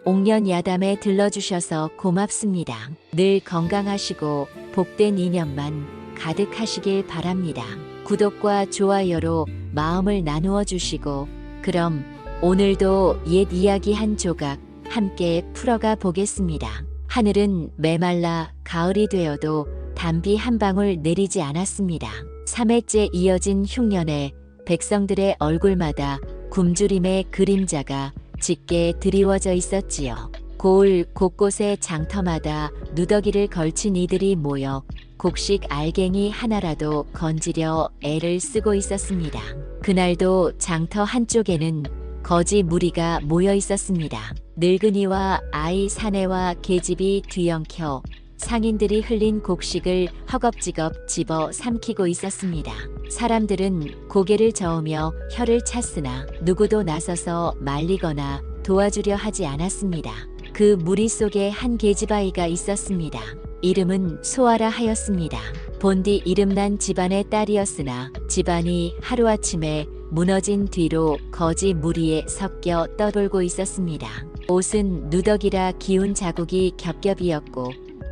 옥년 야담에 들러주셔서 고맙습니다. 늘 건강하시고 복된 인연만 가득하시길 바랍니다. 구독과 좋아요로 마음을 나누어 주시고 그럼 오늘도 옛 이야기 한 조각 함께 풀어가 보겠습니다. 하늘은 메말라 가을이 되어도 단비 한 방울 내리지 않았습니다. 3회째 이어진 흉년에 백성들의 얼굴마다 굶주림의 그림자가 짙게 드리워져 있었지요. 고을 곳곳의 장터마다 누더기를 걸친 이들이 모여 곡식 알갱이 하나라도 건지려 애를 쓰고 있었습니다. 그날도 장터 한쪽에는 거지 무리가 모여 있었습니다. 늙은이와 아이 사내와 계집이 뒤엉켜 상인들이 흘린 곡식을 허겁지겁 집어 삼키고 있었습니다. 사람들은 고개를 저으며 혀를 찼으나 누구도 나서서 말리거나 도와주려 하지 않았습니다. 그 무리 속에 한 계집아이가 있었습니다. 이름은 소아라 하였습니다. 본디 이름난 집안의 딸이었으나 집안이 하루아침에 무너진 뒤로 거지 무리에 섞여 떠돌고 있었습니다. 옷은 누더기라 기운 자국이 겹겹이었고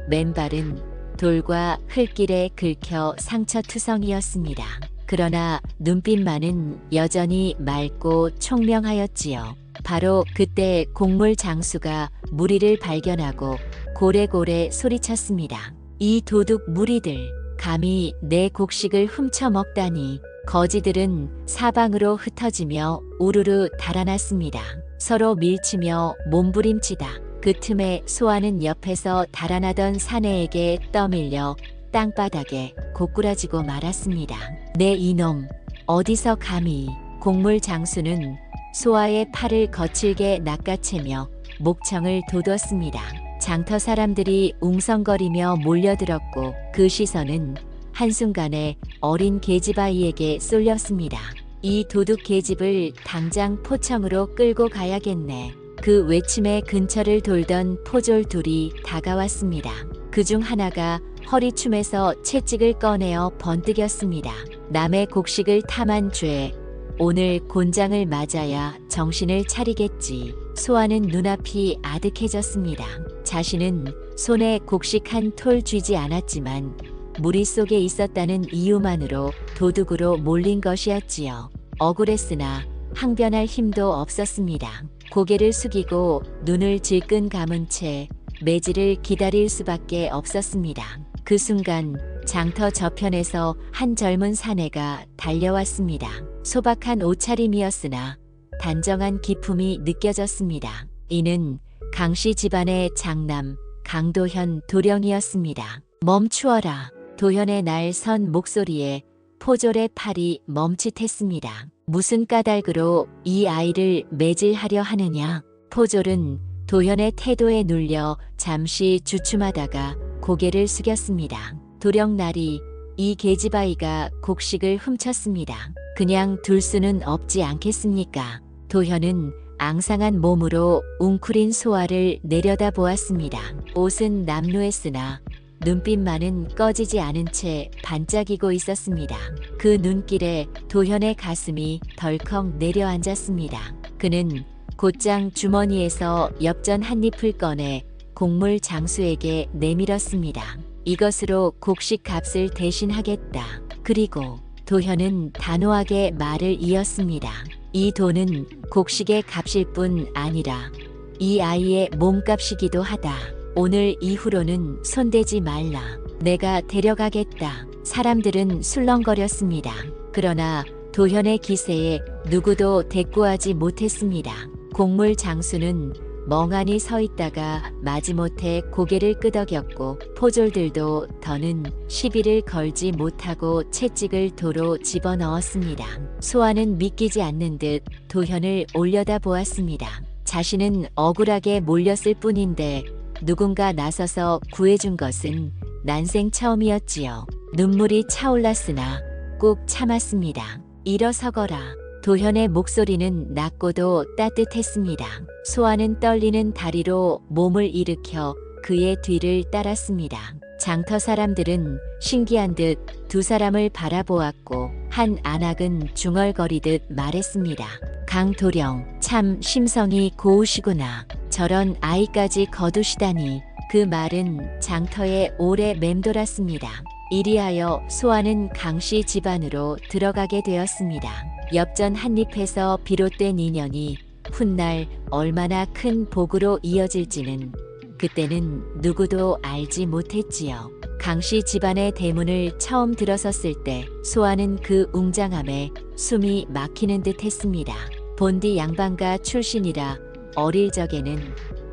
맨발은 돌과 흙길에 긁혀 상처투성이었습니다. 그러나 눈빛만은 여전히 맑고 총명하였지요. 바로 그때 곡물 장수가 무리를 발견하고 고래고래 소리쳤습니다. 이 도둑 무리들, 감히 내 곡식을 훔쳐 먹다니. 거지들은 사방으로 흩어지며 우르르 달아났습니다. 서로 밀치며 몸부림치다. 그 틈에 소아는 옆에서 달아나던 사내에게 떠밀려 땅바닥에 고꾸라지고 말았습니다. 내 이놈, 어디서 감히. 곡물 장수는 소아의 팔을 거칠게 낚아채며 목청을 돋웠습니다. 장터 사람들이 웅성거리며 몰려들었고 그 시선은 한순간에 어린 계집아이에게 쏠렸습니다. 이 도둑 계집을 당장 포청으로 끌고 가야겠네. 그 외침의 근처를 돌던 포졸 둘이 다가왔습니다. 그중 하나가 허리춤에서 채찍을 꺼내어 번뜩였습니다. 남의 곡식을 탐한 죄, 오늘 곤장을 맞아야 정신을 차리겠지. 소아는 눈앞이 아득해졌습니다. 자신은 손에 곡식 한 톨 쥐지 않았지만 무리 속에 있었다는 이유만으로 도둑으로 몰린 것이었지요. 억울했으나 항변할 힘도 없었습니다. 고개를 숙이고 눈을 질끈 감은 채 매질을 기다릴 수밖에 없었습니다. 그 순간 장터 저편에서 한 젊은 사내가 달려왔습니다. 소박한 옷차림이었으나 단정한 기품이 느껴졌습니다. 이는 강씨 집안의 장남 강도현 도령이었습니다. 멈추어라. 도현의 날 선 목소리에 포졸의 팔이 멈칫했습니다. 무슨 까닭으로 이 아이를 매질하려 하느냐? 포졸은 도현의 태도에 눌려 잠시 주춤하다가 고개를 숙였습니다. 도령날이 이 계집아이가 곡식을 훔쳤습니다. 그냥 둘 수는 없지 않겠습니까? 도현은 앙상한 몸으로 웅크린 소아를 내려다 보았습니다. 옷은 남루했으나 눈빛만은 꺼지지 않은 채 반짝이고 있었습니다. 그 눈길에 도현의 가슴이 덜컥 내려앉았습니다. 그는 곧장 주머니에서 엽전 한 잎을 꺼내 곡물 장수에게 내밀었습니다. 이것으로 곡식 값을 대신하겠다. 그리고 도현은 단호하게 말을 이었습니다. 이 돈은 곡식의 값일 뿐 아니라 이 아이의 몸값이기도 하다. 오늘 이후로는 손대지 말라. 내가 데려가겠다. 사람들은 술렁거렸습니다. 그러나 도현의 기세에 누구도 대꾸하지 못했습니다. 곡물 장수는 멍하니 서 있다가 마지못해 고개를 끄덕였고 포졸들도 더는 시비를 걸지 못하고 채찍을 도로 집어넣었습니다. 소아는 믿기지 않는 듯 도현을 올려다보았습니다. 자신은 억울하게 몰렸을 뿐인데 누군가 나서서 구해준 것은 난생 처음이었지요. 눈물이 차올랐으나 꾹 참았습니다. 일어서거라. 도현의 목소리는 낮고도 따뜻했습니다. 소아는 떨리는 다리로 몸을 일으켜 그의 뒤를 따랐습니다. 장터 사람들은 신기한 듯 두 사람을 바라보았고 한 안악은 중얼거리듯 말했습니다. 강도령, 참 심성이 고우시구나. 저런 아이까지 거두시다니. 그 말은 장터에 오래 맴돌았습니다. 이리하여 소아는 강씨 집안으로 들어가게 되었습니다. 엽전 한입에서 비롯된 인연이 훗날 얼마나 큰 복으로 이어질지는 그때는 누구도 알지 못했지요. 강씨 집안의 대문을 처음 들어섰을 때 소아는 그 웅장함에 숨이 막히는 듯 했습니다. 본디 양반가 출신이라 어릴 적에는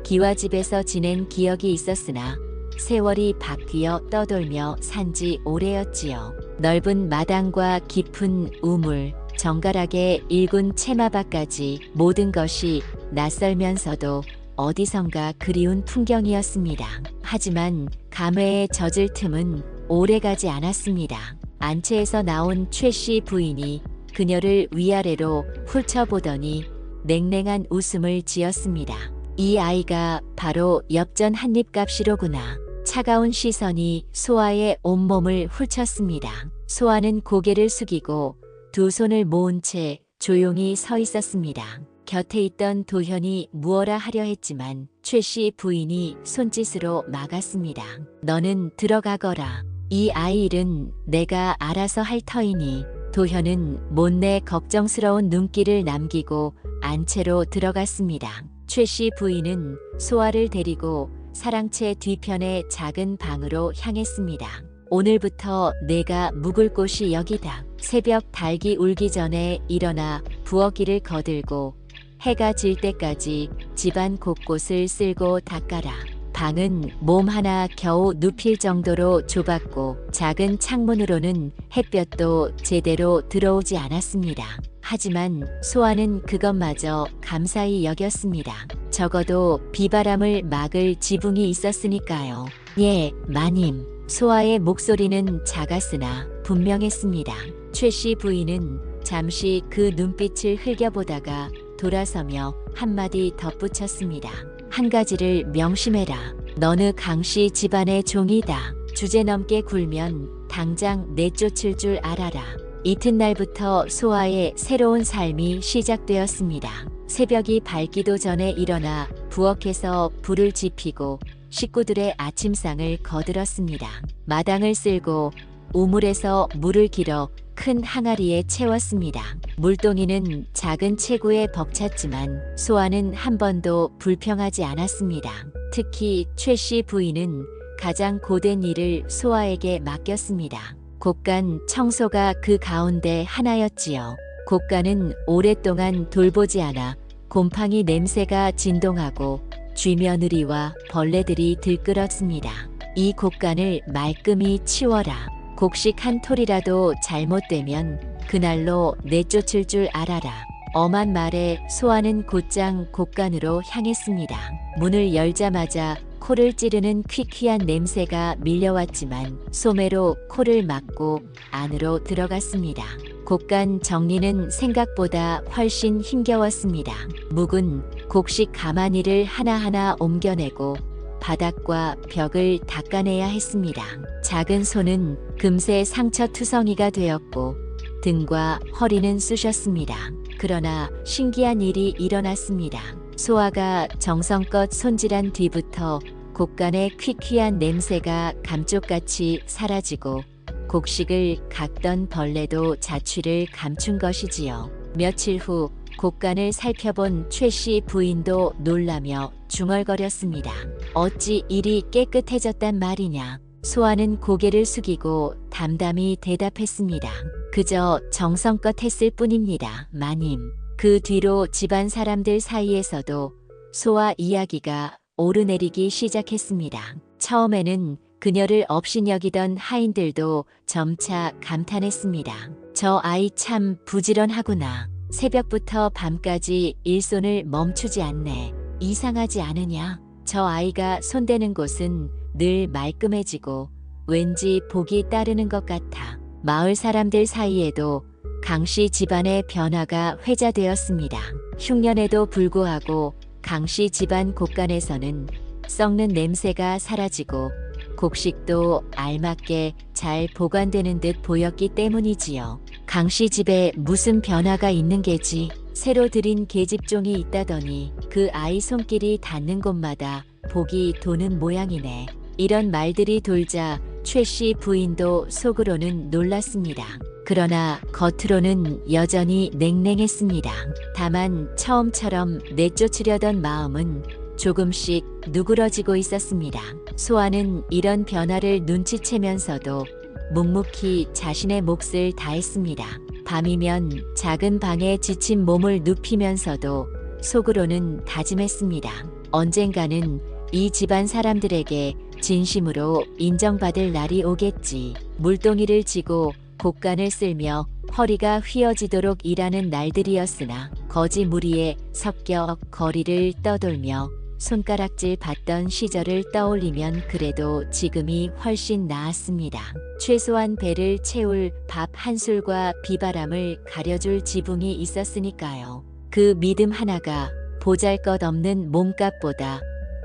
기와집에서 지낸 기억이 있었으나 세월이 바뀌어 떠돌며 산지 오래였지요. 넓은 마당과 깊은 우물, 정갈하게 일군 채마밭까지 모든 것이 낯설면서도 어디선가 그리운 풍경이었습니다. 하지만 감회에 젖을 틈은 오래가지 않았습니다. 안채에서 나온 최씨 부인이 그녀를 위아래로 훑어보더니 냉랭한 웃음을 지었습니다. 이 아이가 바로 엽전 한입값이로구나. 차가운 시선이 소아의 온몸을 훑쳤습니다. 소아는 고개를 숙이고 두 손을 모은 채 조용히 서 있었습니다. 곁에 있던 도현이 무어라 하려 했지만 최씨 부인이 손짓으로 막았습니다. 너는 들어가거라. 이 아이 일은 내가 알아서 할 터이니. 도현은 못내 걱정스러운 눈길을 남기고 안채로 들어갔습니다. 최씨 부인은 소아를 데리고 사랑채 뒤편의 작은 방으로 향했습니다. 오늘부터 내가 묵을 곳이 여기다. 새벽 닭이 울기 전에 일어나 부엌일을 거들고 해가 질 때까지 집안 곳곳을 쓸고 닦아라. 방은 몸 하나 겨우 눕힐 정도로 좁았고 작은 창문으로는 햇볕도 제대로 들어오지 않았습니다. 하지만 소아는 그것마저 감사히 여겼습니다. 적어도 비바람을 막을 지붕이 있었으니까요. 예, 마님. 소아의 목소리는 작았으나 분명했습니다. 최씨 부인은 잠시 그 눈빛을 흘겨보다가 돌아서며 한마디 덧붙였습니다. 한 가지를 명심해라. 너는 강씨 집안의 종이다. 주제넘게 굴면 당장 내쫓을 줄 알아라. 이튿날부터 소아의 새로운 삶이 시작되었습니다. 새벽이 밝기도 전에 일어나 부엌에서 불을 지피고 식구들의 아침상을 거들었습니다. 마당을 쓸고 우물에서 물을 길어 큰 항아리에 채웠습니다. 물동이는 작은 체구에 벅찼지만 소아는 한 번도 불평하지 않았습니다. 특히 최씨 부인은 가장 고된 일을 소아에게 맡겼습니다. 곡간 청소가 그 가운데 하나였지요. 곡간은 오랫동안 돌보지 않아 곰팡이 냄새가 진동하고 쥐며느리와 벌레들이 들끓었습니다. 이 곡간을 말끔히 치워라. 곡식 한 톨이라도 잘못되면 그날로 내쫓을 줄 알아라. 엄한 말에 소아는 곧장 곡간으로 향했습니다. 문을 열자마자 코를 찌르는 퀴퀴한 냄새가 밀려왔지만 소매로 코를 막고 안으로 들어갔습니다. 곡간 정리는 생각보다 훨씬 힘겨웠습니다. 묵은 곡식 가마니를 하나하나 옮겨내고 바닥과 벽을 닦아내야 했습니다. 작은 손은 금세 상처투성이가 되었고 등과 허리는 쑤셨습니다. 그러나 신기한 일이 일어났습니다. 소아가 정성껏 손질한 뒤부터 곡간의 퀴퀴한 냄새가 감쪽같이 사라지고 곡식을 깎던 벌레도 자취를 감춘 것이지요. 며칠 후 곡간을 살펴본 최씨 부인도 놀라며 중얼거렸습니다. 어찌 이리 깨끗해졌단 말이냐. 소아는 고개를 숙이고 담담히 대답했습니다. 그저 정성껏 했을 뿐입니다, 마님. 그 뒤로 집안 사람들 사이에서도 소아 이야기가 오르내리기 시작했습니다. 처음에는 그녀를 업신여기던 하인들도 점차 감탄했습니다. 저 아이 참 부지런하구나. 새벽부터 밤까지 일손을 멈추지 않네. 이상하지 않으냐? 저 아이가 손대는 곳은 늘 말끔해지고 왠지 복이 따르는 것 같아. 마을 사람들 사이에도 강씨 집안의 변화가 회자되었습니다. 흉년에도 불구하고 강씨 집안 곳간에서는 썩는 냄새가 사라지고 곡식도 알맞게 잘 보관되는 듯 보였기 때문이지요. 강씨 집에 무슨 변화가 있는 게지? 새로 들인 계집종이 있다더니 그 아이 손길이 닿는 곳마다 복이 도는 모양이네. 이런 말들이 돌자 최 씨 부인도 속으로는 놀랐습니다. 그러나 겉으로는 여전히 냉랭했습니다. 다만 처음처럼 내쫓으려던 마음은 조금씩 누그러지고 있었습니다. 소아는 이런 변화를 눈치채면서도 묵묵히 자신의 몫을 다했습니다. 밤이면 작은 방에 지친 몸을 눕히면서도 속으로는 다짐했습니다. 언젠가는 이 집안 사람들에게 진심으로 인정받을 날이 오겠지. 물동이를 쥐고 곡간을 쓸며 허리가 휘어지도록 일하는 날들이었으나 거지 무리에 섞여 거리를 떠돌며 손가락질 받던 시절을 떠올리면 그래도 지금이 훨씬 나았습니다. 최소한 배를 채울 밥 한 술과 비바람을 가려줄 지붕이 있었으니까요. 그 믿음 하나가 보잘것없는 몸값보다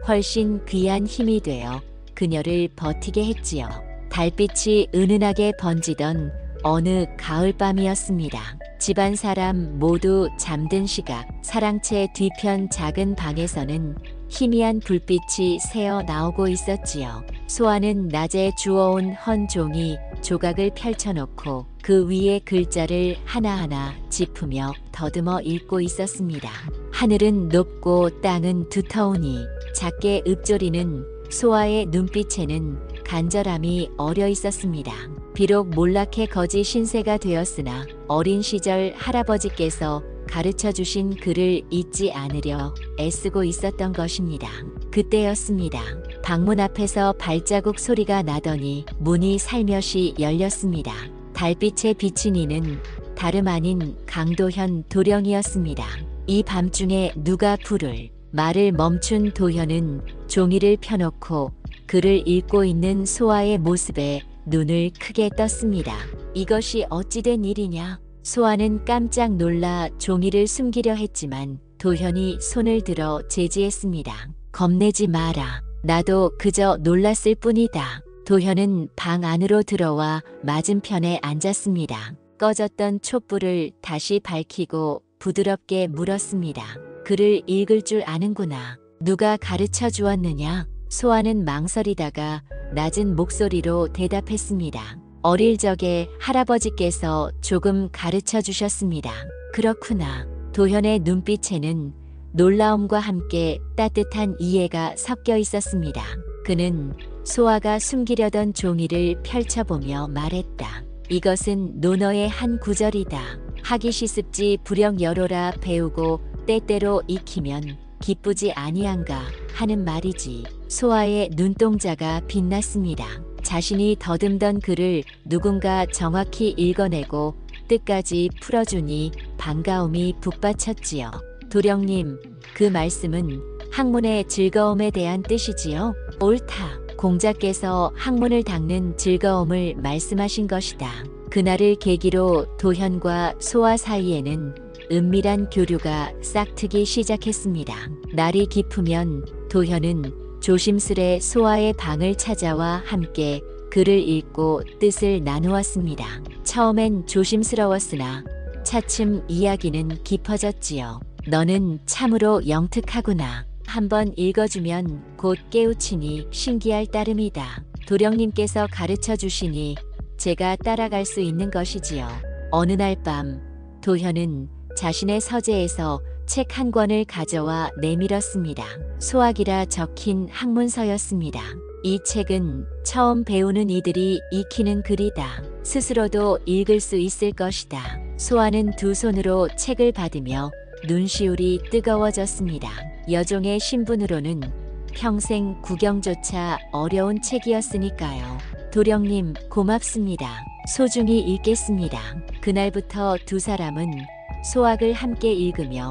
훨씬 귀한 힘이 되어 그녀를 버티게 했지요. 달빛이 은은하게 번지던 어느 가을밤이었습니다. 집안 사람 모두 잠든 시각, 사랑채 뒤편 작은 방에서는 희미한 불빛이 새어 나오고 있었지요. 소아는 낮에 주워온 헌 종이 조각을 펼쳐놓고 그 위에 글자를 하나하나 짚으며 더듬어 읽고 있었습니다. 하늘은 높고 땅은 두터우니 작게 읊조리는 소아의 눈빛에는 간절함이 어려 있었습니다. 비록 몰락해 거지 신세가 되었으나 어린 시절 할아버지께서 가르쳐 주신 글을 잊지 않으려 애쓰고 있었던 것입니다. 그때였습니다. 방문 앞에서 발자국 소리가 나더니 문이 살며시 열렸습니다. 달빛에 비친 이는 다름 아닌 강도현 도령이었습니다. 이 밤중에 누가 부를. 말을 멈춘 도현은 종이를 펴놓고 글을 읽고 있는 소아의 모습에 눈을 크게 떴습니다. 이것이 어찌된 일이냐? 소아는 깜짝 놀라 종이를 숨기려 했지만 도현이 손을 들어 제지했습니다. 겁내지 마라. 나도 그저 놀랐을 뿐이다. 도현은 방 안으로 들어와 맞은편에 앉았습니다. 꺼졌던 촛불을 다시 밝히고 부드럽게 물었습니다. 글을 읽을 줄 아는구나. 누가 가르쳐 주었느냐? 소아는 망설이다가 낮은 목소리로 대답했습니다. 어릴 적에 할아버지께서 조금 가르쳐 주셨습니다. 그렇구나. 도현의 눈빛에는 놀라움과 함께 따뜻한 이해가 섞여 있었습니다. 그는 소아가 숨기려던 종이를 펼쳐보며 말했다. 이것은 논어의 한 구절이다. 하기 시습지 불영여로라 배우고 때때로 익히면 기쁘지 아니한가 하는 말이지. 소아의 눈동자가 빛났습니다. 자신이 더듬던 글을 누군가 정확히 읽어내고 뜻까지 풀어주니 반가움이 북받쳤지요. 도령님, 그 말씀은 학문의 즐거움에 대한 뜻이지요? 옳다. 공자께서 학문을 닦는 즐거움을 말씀하신 것이다. 그날을 계기로 도현과 소아 사이에는 은밀한 교류가 싹트기 시작했습니다. 날이 깊으면 도현은 조심스레 소아의 방을 찾아와 함께 글을 읽고 뜻을 나누었습니다. 처음엔 조심스러웠으나 차츰 이야기는 깊어졌지요. 너는 참으로 영특하구나. 한번 읽어주면 곧 깨우치니 신기할 따름이다. 도령님께서 가르쳐 주시니 제가 따라갈 수 있는 것이지요. 어느 날 밤 도현은 자신의 서재에서 책 한 권을 가져와 내밀었습니다. 소학이라 적힌 학문서였습니다. 이 책은 처음 배우는 이들이 익히는 글이다. 스스로도 읽을 수 있을 것이다. 소아는 두 손으로 책을 받으며 눈시울이 뜨거워졌습니다. 여종의 신분으로는 평생 구경조차 어려운 책이었으니까요. 도령님, 고맙습니다. 소중히 읽겠습니다. 그날부터 두 사람은 소학을 함께 읽으며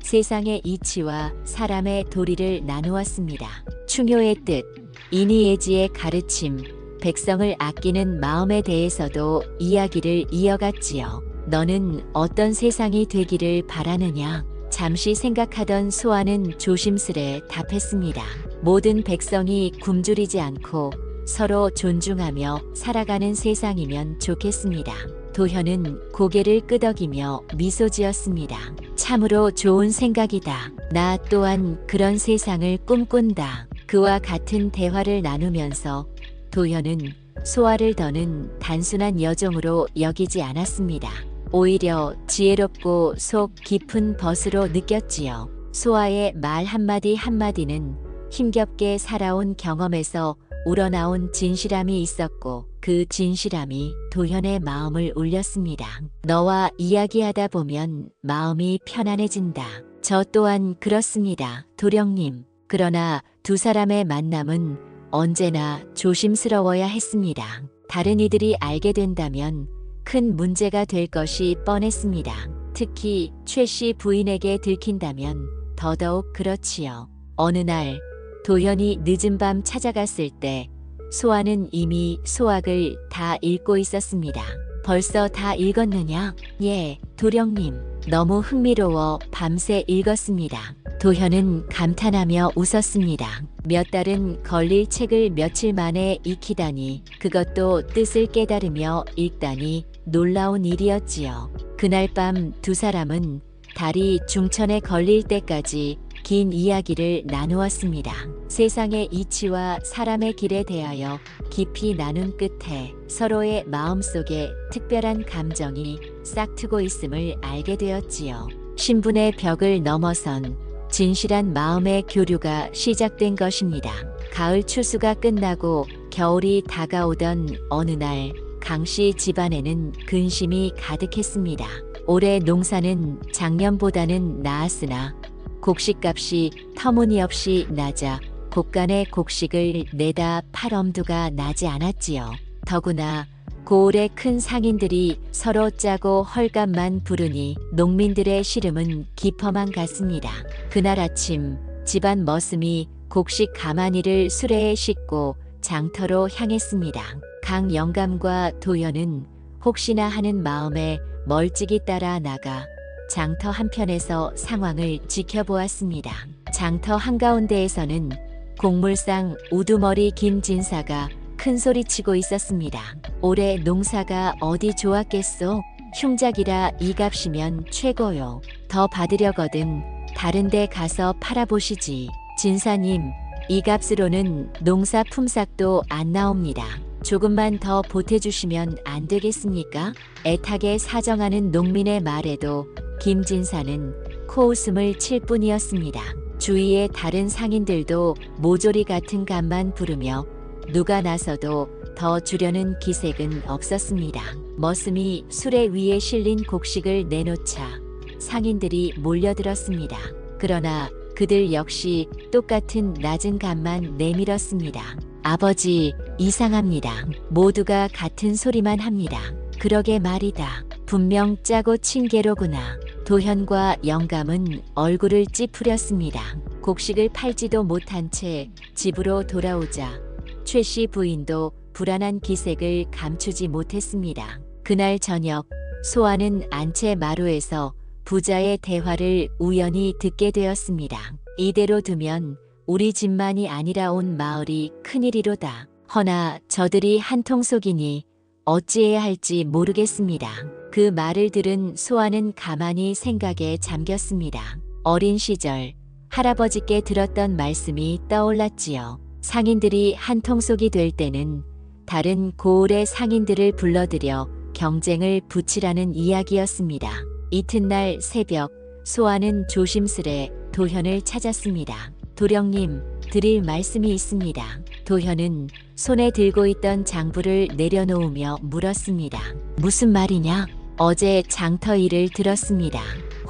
세상의 이치와 사람의 도리를 나누었습니다. 충효의 뜻, 인이예지의 가르침, 백성을 아끼는 마음에 대해서도 이야기를 이어갔지요. 너는 어떤 세상이 되기를 바라느냐? 잠시 생각하던 소아는 조심스레 답했습니다. 모든 백성이 굶주리지 않고 서로 존중하며 살아가는 세상이면 좋겠습니다. 도현은 고개를 끄덕이며 미소 지었습니다. 참으로 좋은 생각이다. 나 또한 그런 세상을 꿈꾼다. 그와 같은 대화를 나누면서 도현은 소아를 더는 단순한 여종으로 여기지 않았습니다. 오히려 지혜롭고 속 깊은 벗으로 느꼈지요. 소아의 말 한마디 한마디는 힘겹게 살아온 경험에서 우러나온 진실함이 있었고 그 진실함이 도현의 마음을 울렸습니다. 너와 이야기하다 보면 마음이 편안해진다. 저 또한 그렇습니다. 도령님. 그러나 두 사람의 만남은 언제나 조심스러워야 했습니다. 다른 이들이 알게 된다면 큰 문제가 될 것이 뻔했습니다. 특히 최 씨 부인에게 들킨다면 더더욱 그렇지요. 어느 날 도현이 늦은 밤 찾아갔을 때 소아는 이미 소학을 다 읽고 있었습니다. 벌써 다 읽었느냐? 예, 도령님. 너무 흥미로워 밤새 읽었습니다. 도현은 감탄하며 웃었습니다. 몇 달은 걸릴 책을 며칠 만에 익히다니, 그것도 뜻을 깨달으며 읽다니 놀라운 일이었지요. 그날 밤 두 사람은 달이 중천에 걸릴 때까지 긴 이야기를 나누었습니다. 세상의 이치와 사람의 길에 대하여 깊이 나눈 끝에 서로의 마음속에 특별한 감정이 싹트고 있음을 알게 되었지요. 신분의 벽을 넘어선 진실한 마음의 교류가 시작된 것입니다. 가을 추수가 끝나고 겨울이 다가오던 어느 날 강씨 집안에는 근심이 가득했습니다. 올해 농사는 작년보다는 나았으나 곡식값이 터무니없이 낮아 곡간의 곡식을 내다 팔 엄두가 나지 않았지요. 더구나 고을의 큰 상인들이 서로 짜고 헐값만 부르니 농민들의 시름은 깊어만 갔습니다. 그날 아침 집안 머슴이 곡식 가마니를 수레에 싣고 장터로 향했습니다. 강 영감과 도연은 혹시나 하는 마음에 멀찍이 따라 나가 장터 한편에서 상황을 지켜보았습니다. 장터 한가운데에서는 곡물상 우두머리 긴 진사가 큰 소리치고 있었습니다. 올해 농사가 어디 좋았겠소? 흉작이라 이 값이면 최고요. 더 받으려거든 다른 데 가서 팔아보시지. 진사님, 이 값으로는 농사 품삯도 안 나옵니다. 조금만 더 보태주시면 안 되겠습니까? 애타게 사정하는 농민의 말에도 김진사는 코웃음을 칠 뿐이었습니다. 주위의 다른 상인들도 모조리 같은 값만 부르며 누가 나서도 더 주려는 기색은 없었습니다. 머슴이 수레 위에 실린 곡식을 내놓자 상인들이 몰려들었습니다. 그러나 그들 역시 똑같은 낮은 값만 내밀었습니다. 아버지, 이상합니다. 모두가 같은 소리만 합니다. 그러게 말이다. 분명 짜고 친 게로구나. 도현과 영감은 얼굴을 찌푸렸습니다. 곡식을 팔지도 못한 채 집으로 돌아오자 최 씨 부인도 불안한 기색을 감추지 못했습니다. 그날 저녁 소아는 안채 마루에서 부자의 대화를 우연히 듣게 되었습니다. 이대로 두면 우리 집만이 아니라 온 마을이 큰일이로다. 허나 저들이 한통속이니 어찌해야 할지 모르겠습니다. 그 말을 들은 소아는 가만히 생각에 잠겼습니다. 어린 시절 할아버지께 들었던 말씀이 떠올랐지요. 상인들이 한통속이 될 때는 다른 고을의 상인들을 불러들여 경쟁을 붙이라는 이야기였습니다. 이튿날 새벽 소아는 조심스레 도현을 찾았습니다. 도령님, 드릴 말씀이 있습니다. 도현은 손에 들고 있던 장부를 내려놓으며 물었습니다. 무슨 말이냐? 어제 장터 일을 들었습니다.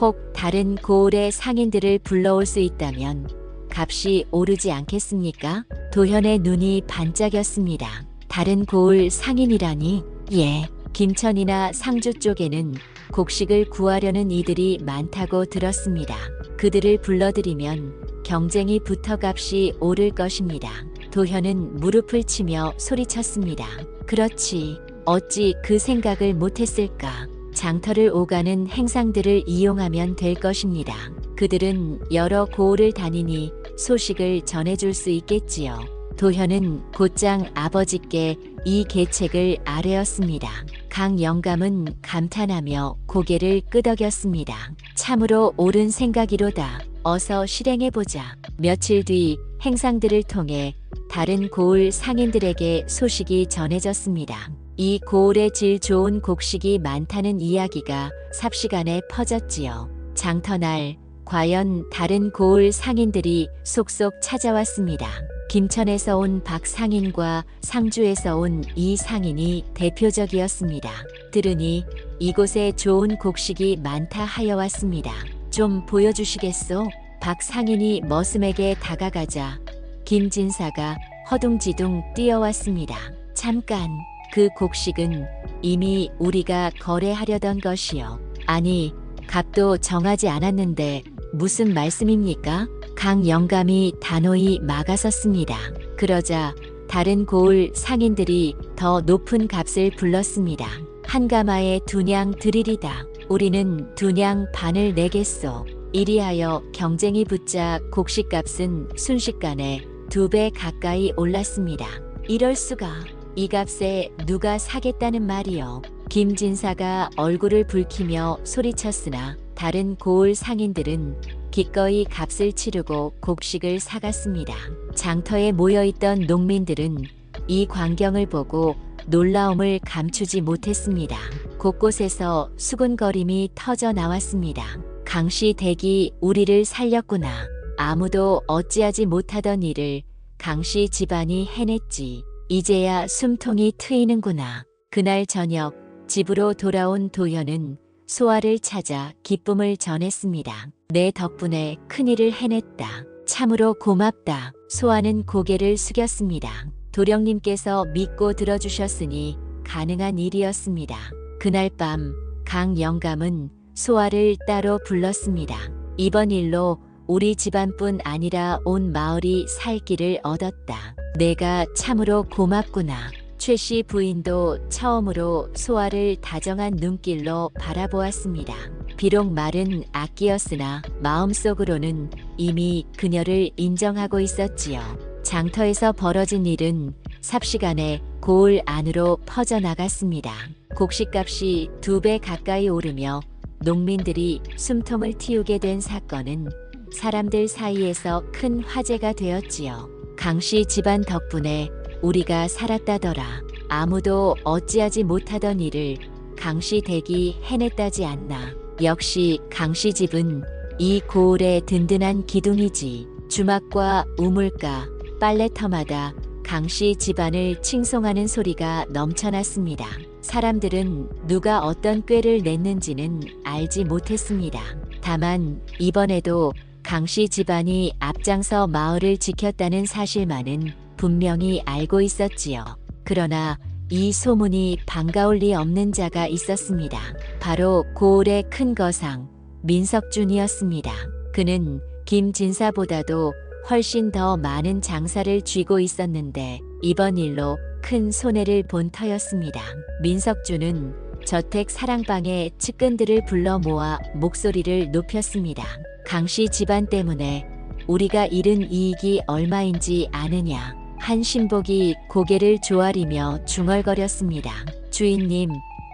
혹 다른 고을의 상인들을 불러올 수 있다면 값이 오르지 않겠습니까? 도현의 눈이 반짝였습니다. 다른 고을 상인이라니? 예, 김천이나 상주 쪽에는 곡식을 구하려는 이들이 많다고 들었습니다. 그들을 불러들이면 경쟁이 붙어 값이 오를 것입니다. 도현은 무릎을 치며 소리쳤습니다. 그렇지, 어찌 그 생각을 못했을까? 장터를 오가는 행상들을 이용하면 될 것입니다. 그들은 여러 고을을 다니니 소식을 전해줄 수 있겠지요. 도현은 곧장 아버지께 이 계책을 아뢰었습니다. 강 영감은 감탄하며 고개를 끄덕였습니다. 참으로 옳은 생각이로다. 어서 실행해보자. 며칠 뒤 행상들을 통해 다른 고을 상인들에게 소식이 전해졌습니다. 이 고을에 질 좋은 곡식이 많다는 이야기가 삽시간에 퍼졌지요. 장터날 과연 다른 고을 상인들이 속속 찾아왔습니다. 김천에서 온 박 상인과 상주에서 온 이 상인이 대표적이었습니다. 들으니 이곳에 좋은 곡식이 많다 하여 왔습니다. 좀 보여주시겠소? 박 상인이 머슴에게 다가가자 김진사가 허둥지둥 뛰어왔습니다. 잠깐, 그 곡식은 이미 우리가 거래하려던 것이요. 아니, 값도 정하지 않았는데 무슨 말씀입니까? 강 영감이 단호히 막아섰습니다. 그러자 다른 고을 상인들이 더 높은 값을 불렀습니다. 한 가마에 2냥 드리리다. 우리는 2냥 반을 내겠소. 이리하여 경쟁이 붙자 곡식값은 순식간에 2배 가까이 올랐습니다. 이럴 수가. 이 값에 누가 사겠다는 말이요. 김진사가 얼굴을 붉히며 소리쳤으나 다른 고을 상인들은 기꺼이 값을 치르고 곡식을 사갔습니다. 장터에 모여있던 농민들은 이 광경을 보고 놀라움을 감추지 못했습니다. 곳곳에서 수군거림이 터져 나왔습니다. 강씨 댁이 우리를 살렸구나. 아무도 어찌하지 못하던 일을 강씨 집안이 해냈지. 이제야 숨통이 트이는구나. 그날 저녁 집으로 돌아온 도현은 소아를 찾아 기쁨을 전했습니다. 내 덕분에 큰일을 해냈다. 참으로 고맙다. 소아는 고개를 숙였습니다. 도령님께서 믿고 들어주셨으니 가능한 일이었습니다. 그날 밤 강 영감은 소아를 따로 불렀습니다. 이번 일로 우리 집안뿐 아니라 온 마을이 살 길을 얻었다. 내가 참으로 고맙구나. 최씨 부인도 처음으로 소아를 다정한 눈길로 바라보았습니다. 비록 말은 악기였으나 마음속으로는 이미 그녀를 인정하고 있었지요. 장터에서 벌어진 일은 삽시간에 고을 안으로 퍼져나갔습니다. 곡식값이 2배 가까이 오르며 농민들이 숨통을 틔우게 된 사건은 사람들 사이에서 큰 화제가 되었지요. 강씨 집안 덕분에 우리가 살았다더라. 아무도 어찌하지 못하던 일을 강씨 댁이 해냈다지 않나. 역시 강씨 집은 이 고을의 든든한 기둥이지. 주막과 우물가, 빨래터마다 강씨 집안을 칭송하는 소리가 넘쳐났습니다. 사람들은 누가 어떤 꾀를 냈는지는 알지 못했습니다. 다만 이번에도 강씨 집안이 앞장서 마을을 지켰다는 사실만은 분명히 알고 있었지요. 그러나 이 소문이 반가울 리 없는 자가 있었습니다. 바로 고을의 큰 거상 민석준이었습니다. 그는 김진사보다도 훨씬 더 많은 장사를 쥐고 있었는데 이번 일로 큰 손해를 본 터였습니다. 민석준은 저택 사랑방에 측근들을 불러 모아 목소리를 높였습니다. 강씨 집안 때문에 우리가 잃은 이익이 얼마인지 아느냐. 한 신복이 고개를 조아리며 중얼거렸습니다. 주인님,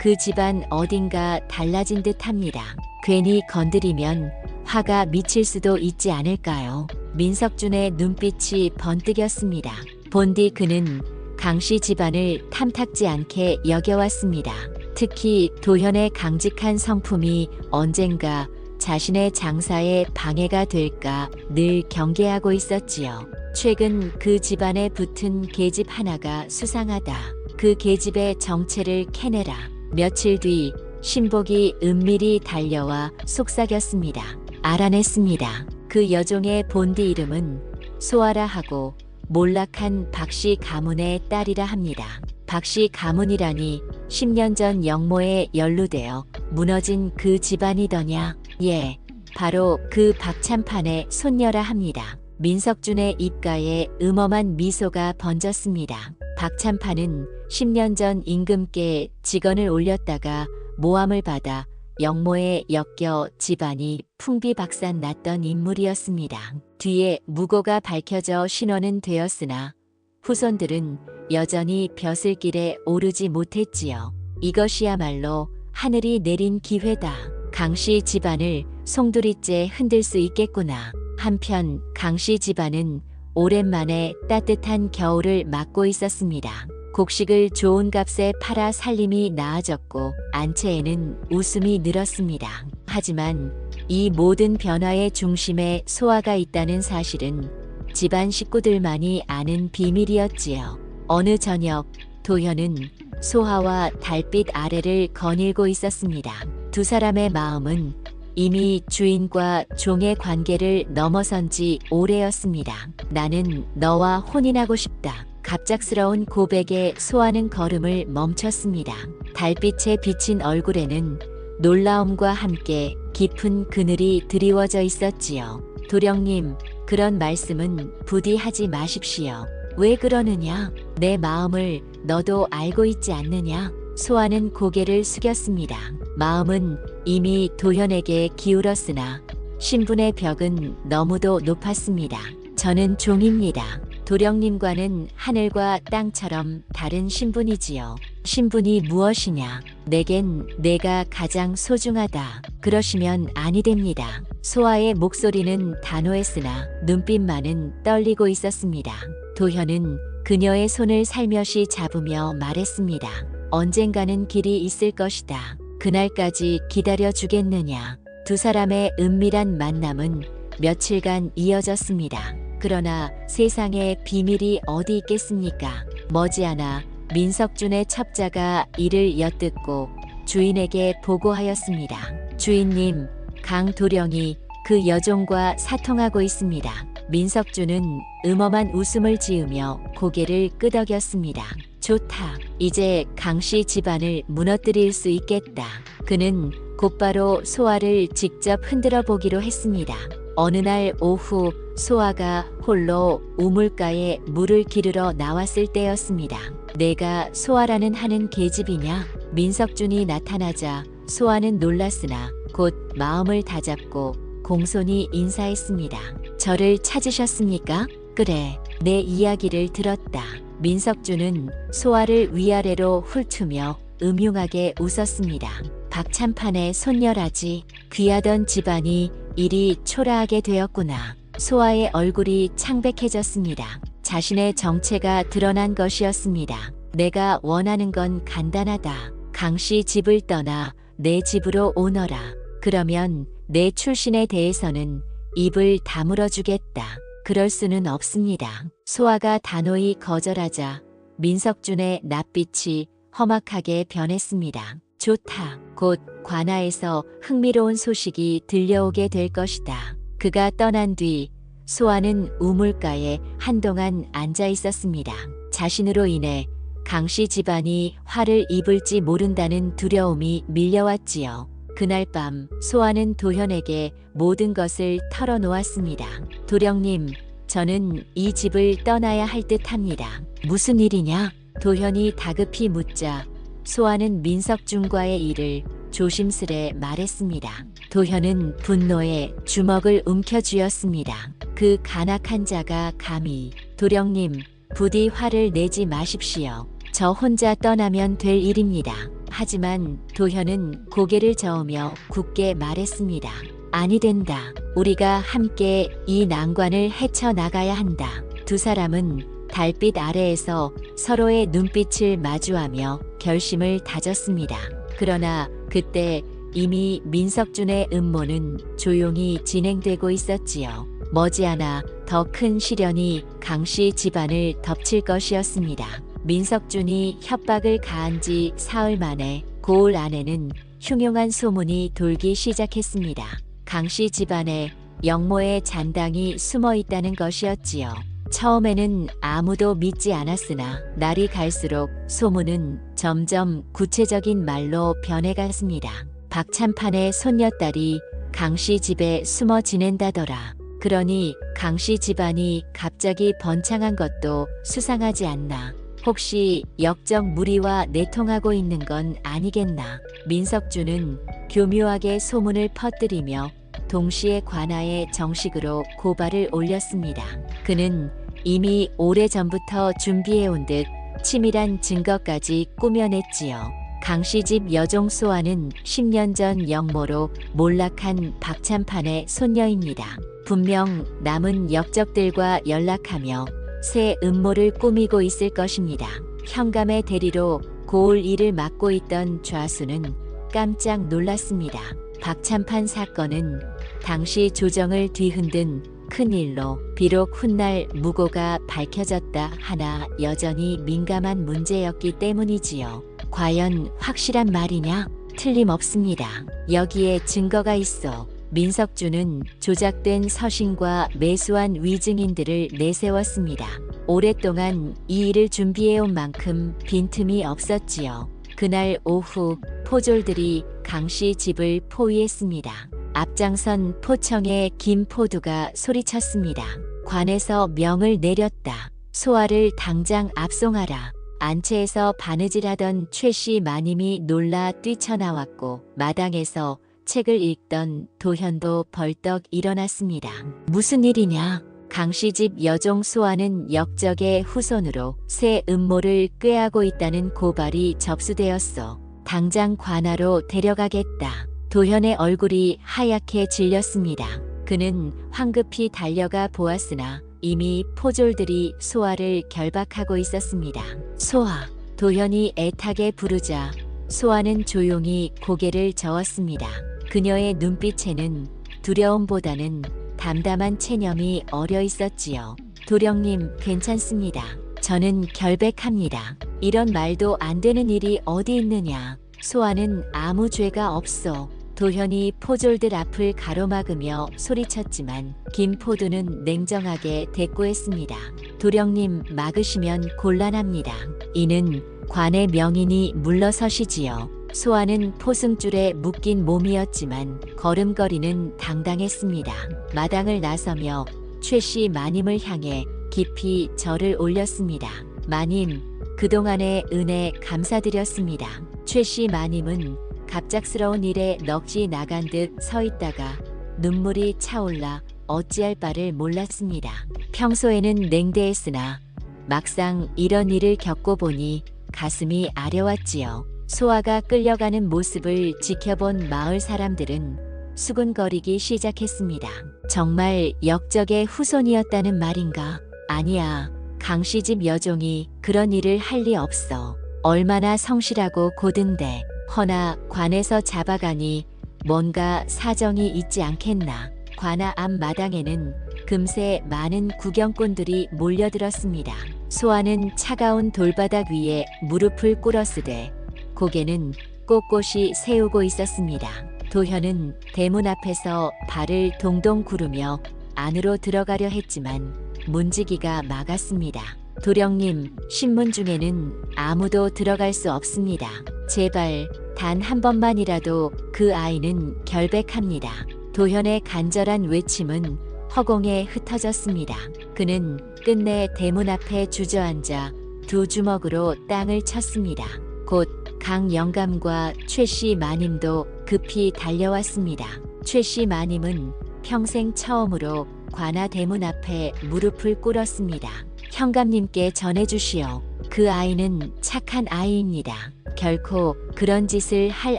그 집안 어딘가 달라진 듯합니다. 괜히 건드리면 화가 미칠 수도 있지 않을까요? 민석준의 눈빛이 번뜩였습니다. 본디 그는 강씨 집안을 탐탁지 않게 여겨왔습니다. 특히 도현의 강직한 성품이 언젠가 자신의 장사에 방해가 될까 늘 경계하고 있었지요. 최근 그 집안에 붙은 계집 하나가 수상하다. 그 계집의 정체를 캐내라. 며칠 뒤 신복이 은밀히 달려와 속삭였습니다. 알아냈습니다. 그 여종의 본디 이름은 소아라 하고 몰락한 박씨 가문의 딸이라 합니다. 박씨 가문이라니 10년 전 영모에 연루되어 무너진 그 집안이더냐. 예, 바로 그 박참판의 손녀라 합니다. 민석준의 입가에 음험한 미소가 번졌습니다. 박참판은 10년 전 임금께 직언을 올렸다가 모함을 받아 영모에 엮여 집안이 풍비박산 났던 인물이었습니다. 뒤에 무고가 밝혀져 신원은 되었으나 후손들은 여전히 벼슬길에 오르지 못했지요. 이것이야말로 하늘이 내린 기회다. 강씨 집안을 송두리째 흔들 수 있겠구나. 한편 강씨 집안은 오랜만에 따뜻한 겨울을 맞고 있었습니다. 곡식을 좋은 값에 팔아 살림이 나아졌고 안채에는 웃음이 늘었습니다. 하지만 이 모든 변화의 중심에 소아가 있다는 사실은 집안 식구들만이 아는 비밀이었지요. 어느 저녁 도현은 소아와 달빛 아래를 거닐고 있었습니다. 두 사람의 마음은 이미 주인과 종의 관계를 넘어선 지 오래였습니다. 나는 너와 혼인하고 싶다. 갑작스러운 고백에 소아는 걸음을 멈췄습니다. 달빛에 비친 얼굴에는 놀라움과 함께 깊은 그늘이 드리워져 있었지요. 도령님, 그런 말씀은 부디 하지 마십시오. 왜 그러느냐? 내 마음을 너도 알고 있지 않느냐? 소아는 고개를 숙였습니다. 마음은 이미 도현에게 기울었으나 신분의 벽은 너무도 높았습니다. 저는 종입니다. 도령님과는 하늘과 땅처럼 다른 신분이지요. 신분이 무엇이냐? 내겐 내가 가장 소중하다. 그러시면 아니 됩니다. 소아의 목소리는 단호했으나 눈빛만은 떨리고 있었습니다. 도현은 그녀의 손을 살며시 잡으며 말했습니다. 언젠가는 길이 있을 것이다. 그날까지 기다려 주겠느냐? 두 사람의 은밀한 만남은 며칠간 이어졌습니다. 그러나 세상에 비밀이 어디 있겠습니까? 머지않아 민석준의 첩자가 이를 엿듣고 주인에게 보고하였습니다. 주인님, 강도령이 그 여종과 사통하고 있습니다. 민석준은 음험한 웃음을 지으며 고개를 끄덕였습니다. 좋다. 이제 강씨 집안을 무너뜨릴 수 있겠다. 그는 곧바로 소아를 직접 흔들어 보기로 했습니다. 어느 날 오후 소아가 홀로 우물가에 물을 기르러 나왔을 때였습니다. 내가 소아라는 하는 계집이냐? 민석준이 나타나자 소아는 놀랐으나 곧 마음을 다잡고 공손히 인사했습니다. 저를 찾으셨습니까? 그래, 내 이야기를 들었다. 민석준은 소아를 위아래로 훑으며 음흉하게 웃었습니다. 박찬판의 손녀라지. 귀하던 집안이 이리 초라하게 되었구나. 소아의 얼굴이 창백해졌습니다. 자신의 정체가 드러난 것이었습니다. 내가 원하는 건 간단하다. 강씨 집을 떠나 내 집으로 오너라. 그러면 내 출신에 대해서는 입을 다물어 주겠다. 그럴 수는 없습니다. 소아가 단호히 거절하자 민석준의 낯빛이 험악하게 변했습니다. 좋다. 곧 관아에서 흥미로운 소식이 들려오게 될 것이다. 그가 떠난 뒤 소아는 우물가에 한동안 앉아 있었습니다. 자신으로 인해 강씨 집안이 화를 입을지 모른다는 두려움이 밀려왔지요. 그날 밤 소아는 도현에게 모든 것을 털어놓았습니다. 도령님, 저는 이 집을 떠나야 할 듯합니다. 무슨 일이냐? 도현이 다급히 묻자 소아는 민석준과의 일을 조심스레 말했습니다. 도현은 분노에 주먹을 움켜쥐었습니다. 그 간악한 자가 감히. 도령님, 부디 화를 내지 마십시오. 저 혼자 떠나면 될 일입니다. 하지만 도현은 고개를 저으며 굳게 말했습니다. 아니 된다. 우리가 함께 이 난관을 헤쳐나가야 한다. 두 사람은 달빛 아래에서 서로의 눈빛을 마주하며 결심을 다졌습니다. 그러나 그때 이미 민석준의 음모는 조용히 진행되고 있었지요. 머지않아 더 큰 시련이 강씨 집안을 덮칠 것이었습니다. 민석준이 협박을 가한 지 사흘 만에 고을 안에는 흉흉한 소문이 돌기 시작했습니다. 강씨 집안에 영모의 잔당이 숨어 있다는 것이었지요. 처음에는 아무도 믿지 않았으나 날이 갈수록 소문은 점점 구체적인 말로 변해갔습니다. 박찬판의 손녀딸이 강씨 집에 숨어 지낸다더라. 그러니 강씨 집안이 갑자기 번창한 것도 수상하지 않나. 혹시 역적 무리와 내통하고 있는 건 아니겠나. 민석준은 교묘하게 소문을 퍼뜨리며 동시에 관아에 정식으로 고발을 올렸습니다. 그는 이미 오래전부터 준비해온 듯 치밀한 증거까지 꾸며냈지요. 강씨집 여종 소아는 10년 전 영모로 몰락한 박찬판의 손녀입니다. 분명 남은 역적들과 연락하며 새 음모를 꾸미고 있을 것입니다. 현감의 대리로 고을 일을 맡고 있던 좌수는 깜짝 놀랐습니다. 박찬판 사건은 당시 조정을 뒤흔든 큰일로 비록 훗날 무고가 밝혀졌다 하나 여전히 민감한 문제였기 때문이지요. 과연 확실한 말이냐? 틀림없습니다. 여기에 증거가 있어 민석주는 조작된 서신과 매수한 위증인들을 내세웠습니다. 오랫동안 이 일을 준비해온 만큼 빈틈이 없었지요. 그날 오후 포졸들이 강씨 집을 포위했습니다. 앞장선 포청의 김포두가 소리쳤습니다. 관에서 명을 내렸다. 소아를 당장 압송하라. 안채에서 바느질하던 최씨 마님이 놀라 뛰쳐나왔고 마당에서 책을 읽던 도현도 벌떡 일어났습니다. 무슨 일이냐? 강씨 집 여종 소아는 역적의 후손으로 새 음모를 꾀하고 있다는 고발이 접수되었어. 당장 관하로 데려가겠다. 도현의 얼굴이 하얗게 질렸습니다. 그는 황급히 달려가 보았으나 이미 포졸들이 소아를 결박하고 있었습니다. 소아, 도현이 애타게 부르자 소아는 조용히 고개를 저었습니다. 그녀의 눈빛에는 두려움보다는 담담한 체념이 어려 있었지요. 도령님, 괜찮습니다. 저는 결백합니다. 이런 말도 안 되는 일이 어디 있느냐. 소아는 아무 죄가 없어. 도현이 포졸들 앞을 가로막으며 소리쳤지만 김포두는 냉정하게 대꾸했습니다. 도령님, 막으시면 곤란합니다. 이는 관의 명인이 물러서시지요. 소아는 포승줄에 묶인 몸이었지만 걸음걸이는 당당했습니다. 마당을 나서며 최씨 마님을 향해 깊이 절을 올렸습니다. 마님, 그동안의 은혜 감사드렸습니다. 최씨 마님은 갑작스러운 일에 넋이 나간 듯 서 있다가 눈물이 차올라 어찌할 바를 몰랐습니다. 평소에는 냉대했으나 막상 이런 일을 겪고 보니 가슴이 아려왔지요. 소아가 끌려가는 모습을 지켜본 마을 사람들은 수군거리기 시작했습니다. 정말 역적의 후손이었다는 말인가? 아니야. 강씨집 여종이 그런 일을 할 리 없어. 얼마나 성실하고 고든데. 허나 관에서 잡아가니 뭔가 사정이 있지 않겠나. 관아 앞 마당에는 금세 많은 구경꾼들이 몰려들었습니다. 소아는 차가운 돌바닥 위에 무릎을 꿇었으되 고개는 꼿꼿이 세우고 있었습니다. 도현은 대문 앞에서 발을 동동 구르며 안으로 들어가려 했지만 문지기가 막았습니다. 도령님, 신문 중에는 아무도 들어갈 수 없습니다. 제발 단 한 번만이라도 그 아이는 결백합니다. 도현의 간절한 외침은 허공에 흩어졌습니다. 그는 끝내 대문 앞에 주저앉아 두 주먹으로 땅을 쳤습니다. 곧 강 영감과 최씨 마님도 급히 달려왔습니다. 최씨 마님은 평생 처음으로 관아 대문 앞에 무릎을 꿇었습니다. 현감님께 전해주시오. 그 아이는 착한 아이입니다. 결코 그런 짓을 할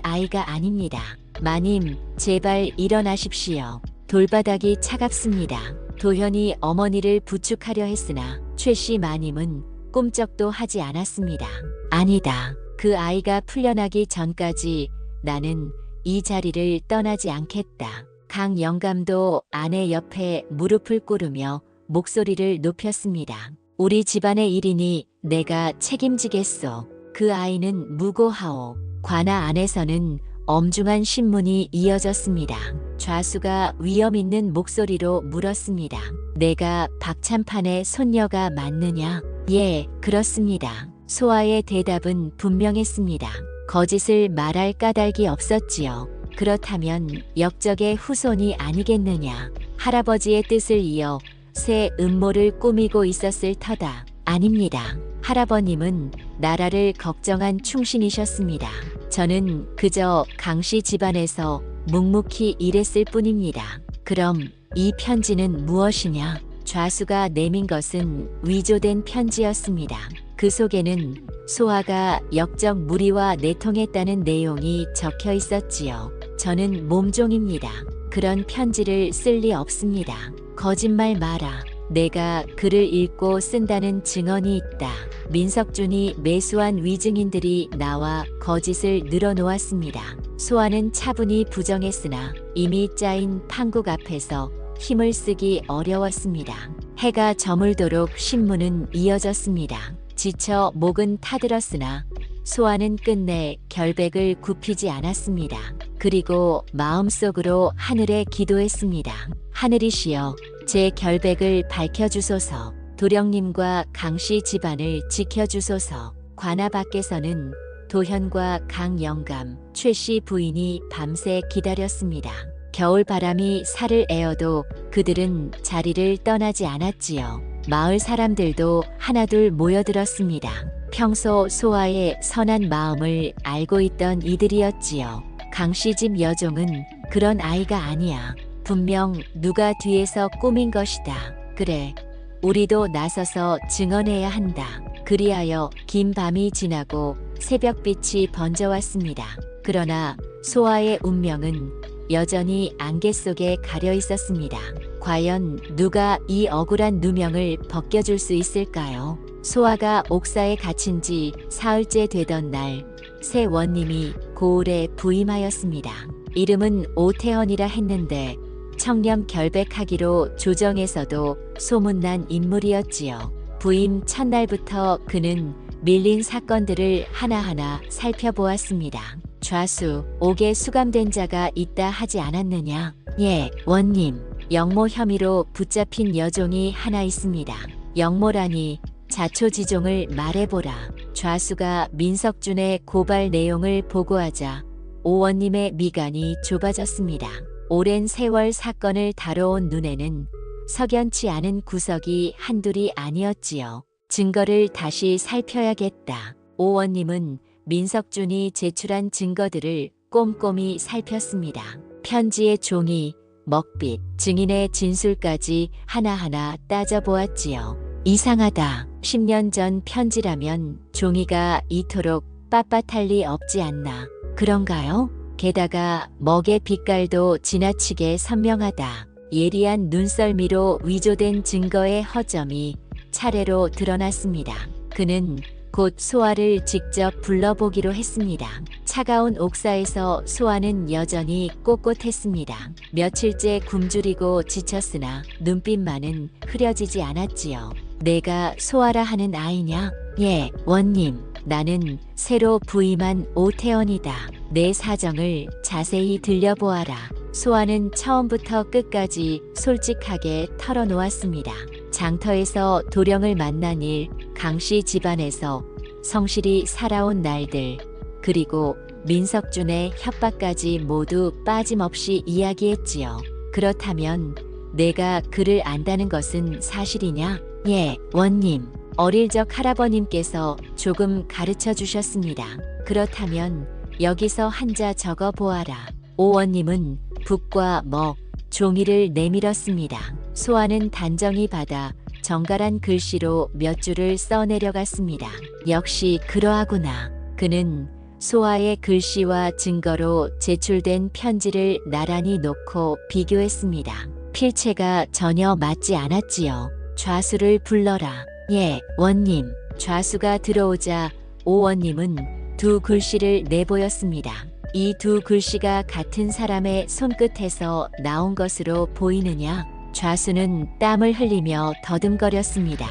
아이가 아닙니다. 마님, 제발 일어나십시오. 돌바닥이 차갑습니다. 도현이 어머니를 부축하려 했으나 최씨 마님은 꿈쩍도 하지 않았습니다. 아니다. 그 아이가 풀려나기 전까지 나는 이 자리를 떠나지 않겠다. 강 영감도 아내 옆에 무릎을 꿇으며 목소리를 높였습니다. 우리 집안의 일이니 내가 책임지겠소. 그 아이는 무고하오. 관아 안에서는 엄중한 신문이 이어졌습니다. 좌수가 위험 있는 목소리로 물었습니다. 내가 박찬판의 손녀가 맞느냐? 예, 그렇습니다. 소아의 대답은 분명했습니다. 거짓을 말할 까닭이 없었지요. 그렇다면 역적의 후손이 아니겠느냐. 할아버지의 뜻을 이어 새 음모를 꾸미고 있었을 터다. 아닙니다. 할아버님은 나라를 걱정한 충신이셨습니다. 저는 그저 강씨 집안에서 묵묵히 일했을 뿐입니다. 그럼 이 편지는 무엇이냐? 좌수가 내민 것은 위조된 편지였습니다. 그 속에는 소아가 역적 무리와 내통했다는 내용이 적혀 있었지요. 저는 몸종입니다. 그런 편지를 쓸 리 없습니다. 거짓말 마라. 내가 글을 읽고 쓴다는 증언이 있다. 민석준이 매수한 위증인들이 나와 거짓을 늘어놓았습니다. 소아는 차분히 부정했으나 이미 짜인 판국 앞에서 힘을 쓰기 어려웠습니다. 해가 저물도록 신문은 이어졌습니다. 지쳐 목은 타들었으나 소아는 끝내 결백을 굽히지 않았습니다. 그리고 마음속으로 하늘에 기도했습니다. 하늘이시여, 제 결백을 밝혀주소서. 도령님과 강씨 집안을 지켜주소서. 관아 밖에서는 도현과 강영감, 최씨 부인이 밤새 기다렸습니다. 겨울 바람이 살을 에어도 그들은 자리를 떠나지 않았지요. 마을 사람들도 하나둘 모여들었습니다. 평소 소아의 선한 마음을 알고 있던 이들이었지요. 강씨 집 여종은 그런 아이가 아니야. 분명 누가 뒤에서 꾸민 것이다. 그래, 우리도 나서서 증언해야 한다. 그리하여 긴 밤이 지나고 새벽빛이 번져왔습니다. 그러나 소아의 운명은 여전히 안개 속에 가려 있었습니다. 과연 누가 이 억울한 누명을 벗겨줄 수 있을까요? 소아가 옥사에 갇힌 지 사흘째 되던 날, 새 원님이 고을에 부임하였습니다. 이름은 오태헌이라 했는데 청렴 결백하기로 조정에서도 소문난 인물이었지요. 부임 첫날부터 그는 밀린 사건들을 하나하나 살펴보았습니다. 좌수, 옥에 수감된 자가 있다 하지 않았느냐? 예, 원님. 영모 혐의로 붙잡힌 여종이 하나 있습니다. 영모라니 자초지종을 말해보라. 좌수가 민석준의 고발 내용을 보고하자 오원님의 미간이 좁아졌습니다. 오랜 세월 사건을 다뤄온 눈에는 석연치 않은 구석이 한둘이 아니었지요. 증거를 다시 살펴야겠다. 오원님은 민석준이 제출한 증거들을 꼼꼼히 살폈습니다. 편지의 종이, 먹빛, 증인의 진술까지 하나하나 따져보았지요. 이상하다. 10년 전 편지라면 종이가 이토록 빳빳할 리 없지 않나. 그런가요? 게다가 먹의 빛깔도 지나치게 선명하다. 예리한 눈썰미로 위조된 증거의 허점이 차례로 드러났습니다. 그는 곧 소아를 직접 불러보기로 했습니다. 차가운 옥사에서 소아는 여전히 꼿꼿했습니다. 며칠째 굶주리고 지쳤으나 눈빛만은 흐려지지 않았지요. 내가 소아라 하는 아이냐? 예, 원님. 나는 새로 부임한 오태헌이다. 내 사정을 자세히 들려보아라. 소아는 처음부터 끝까지 솔직하게 털어놓았습니다. 장터에서 도령을 만난 일, 강씨 집안에서 성실히 살아온 날들, 그리고 민석준의 협박까지 모두 빠짐없이 이야기했지요. 그렇다면 내가 그를 안다는 것은 사실이냐? 예, 원님. 어릴 적 할아버님께서 조금 가르쳐 주셨습니다. 그렇다면 여기서 한자 적어 보아라. 오원님은 붓과 먹, 종이를 내밀었습니다. 소아는 단정히 받아 정갈한 글씨로 몇 줄을 써내려갔습니다. 역시 그러하구나. 그는 소아의 글씨와 증거로 제출된 편지를 나란히 놓고 비교했습니다. 필체가 전혀 맞지 않았지요. 좌수를 불러라. 예, 원님. 좌수가 들어오자 오원님은 두 글씨를 내보였습니다. 이 두 글씨가 같은 사람의 손끝에서 나온 것으로 보이느냐? 좌수는 땀을 흘리며 더듬거렸습니다.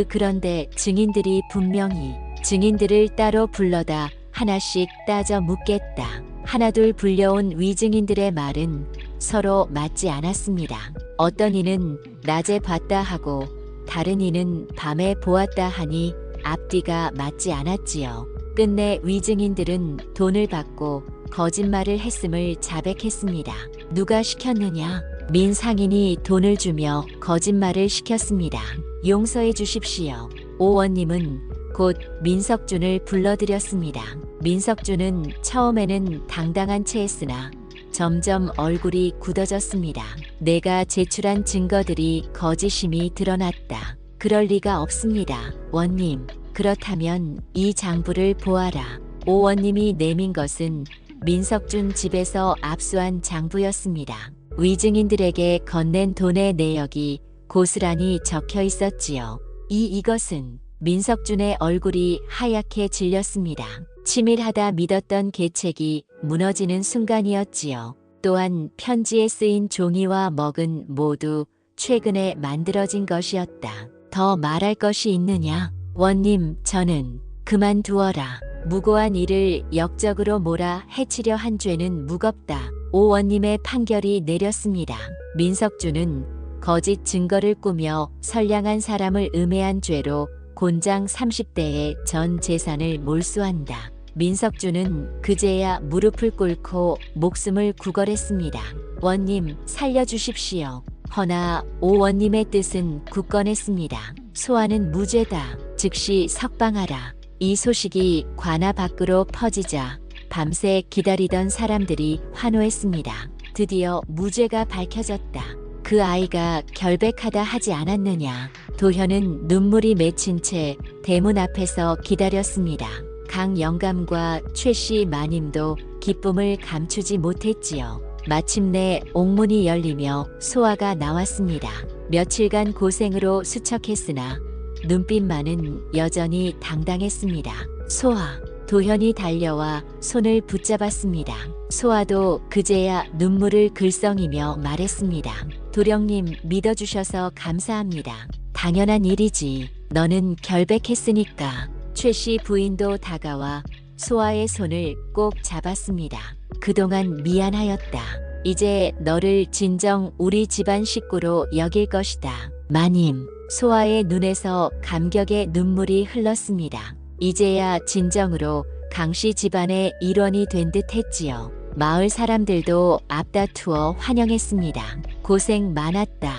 그런데 증인들이 분명히 증인들을 따로 불러다 하나씩 따져 묻겠다. 하나둘 불려온 위증인들의 말은 서로 맞지 않았습니다. 어떤 이는 낮에 봤다 하고 다른 이는 밤에 보았다 하니 앞뒤가 맞지 않았지요. 끝내 위증인들은 돈을 받고 거짓말을 했음을 자백했습니다. 누가 시켰느냐? 민상인이 돈을 주며 거짓말을 시켰습니다. 용서해 주십시오. 오원님은 곧 민석준을 불러들였습니다. 민석준은 처음에는 당당한 체했으나 점점 얼굴이 굳어졌습니다. 내가 제출한 증거들이 거짓임이 드러났다. 그럴 리가 없습니다. 원님, 그렇다면 이 장부를 보아라. 오 원님이 내민 것은 민석준 집에서 압수한 장부였습니다. 위증인들에게 건넨 돈의 내역이 고스란히 적혀 있었지요. 이것은 민석준의 얼굴이 하얗게 질렸습니다. 치밀하다 믿었던 계책이 무너지는 순간이었지요. 또한 편지에 쓰인 종이와 먹은 모두 최근에 만들어진 것이었다. 더 말할 것이 있느냐? 원님, 저는 그만두어라. 무고한 이를 역적으로 몰아 해치려 한 죄는 무겁다. 오 원님의 판결이 내렸습니다. 민석준은 거짓 증거를 꾸며 선량한 사람을 음해한 죄로 곤장 30대의 전 재산을 몰수한다. 민석준은 그제야 무릎을 꿇고 목숨을 구걸했습니다. 원님, 살려주십시오. 허나 오 원님의 뜻은 굳건했습니다. 소아는 무죄다. 즉시 석방하라. 이 소식이 관아 밖으로 퍼지자 밤새 기다리던 사람들이 환호했습니다. 드디어 무죄가 밝혀졌다. 그 아이가 결백하다 하지 않았느냐. 도현은 눈물이 맺힌 채 대문 앞에서 기다렸습니다. 강 영감과 최씨 마님도 기쁨을 감추지 못했지요. 마침내 옥문이 열리며 소아가 나왔습니다. 며칠간 고생으로 수척했으나 눈빛만은 여전히 당당했습니다. 소아, 도현이 달려와 손을 붙잡았습니다. 소아도 그제야 눈물을 글썽이며 말했습니다. 도령님, 믿어주셔서 감사합니다. 당연한 일이지. 너는 결백했으니까. 최씨 부인도 다가와 소아의 손을 꼭 잡았습니다. 그동안 미안하였다. 이제 너를 진정 우리 집안 식구로 여길 것이다. 마님, 소아의 눈에서 감격의 눈물이 흘렀습니다. 이제야 진정으로 강씨 집안의 일원이 된 듯 했지요. 마을 사람들도 앞다투어 환영했습니다. 고생 많았다.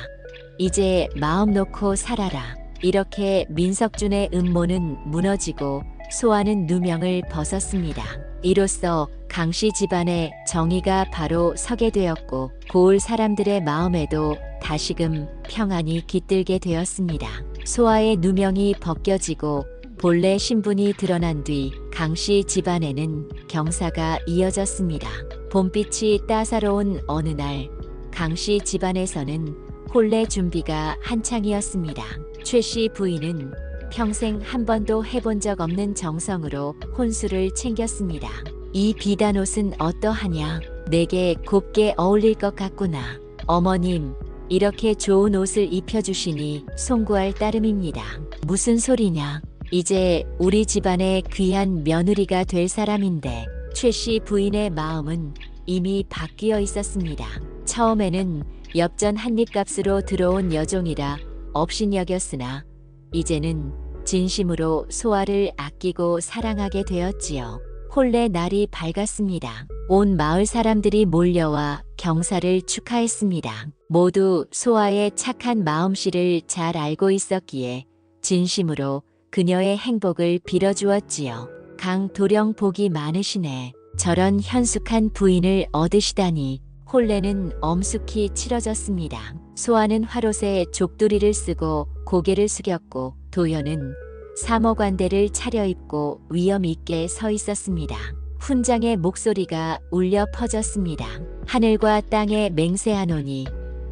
이제 마음 놓고 살아라. 이렇게 민석준의 음모는 무너지고 소아는 누명을 벗었습니다. 이로써 강씨 집안의 정의가 바로 서게 되었고 고을 사람들의 마음에도 다시금 평안이 깃들게 되었습니다. 소아의 누명이 벗겨지고 본래 신분이 드러난 뒤 강씨 집안에는 경사가 이어졌습니다. 봄빛이 따사로운 어느 날 강씨 집안에서는 혼례 준비가 한창이었습니다. 최씨 부인은 평생 한 번도 해본 적 없는 정성으로 혼수를 챙겼습니다. 이 비단옷은 어떠하냐? 내게 곱게 어울릴 것 같구나. 어머님, 이렇게 좋은 옷을 입혀주시니 송구할 따름입니다. 무슨 소리냐? 이제 우리 집안의 귀한 며느리가 될 사람인데. 최씨 부인의 마음은 이미 바뀌어 있었습니다. 처음에는 엽전 한입값으로 들어온 여종이라 업신여겼으나 이제는 진심으로 소아를 아끼고 사랑하게 되었지요. 혼례 날이 밝았습니다. 온 마을 사람들이 몰려와 경사를 축하했습니다. 모두 소아의 착한 마음씨를 잘 알고 있었기에 진심으로 그녀의 행복을 빌어주었지요. 강도령 복이 많으시네. 저런 현숙한 부인을 얻으시다니. 혼례는 엄숙히 치러졌습니다. 소아는 화롯에 족두리를 쓰고 고개를 숙였고 도현은 사모관대를 차려입고 위엄 있게 서 있었습니다. 훈장의 목소리가 울려 퍼졌습니다. 하늘과 땅에 맹세하노니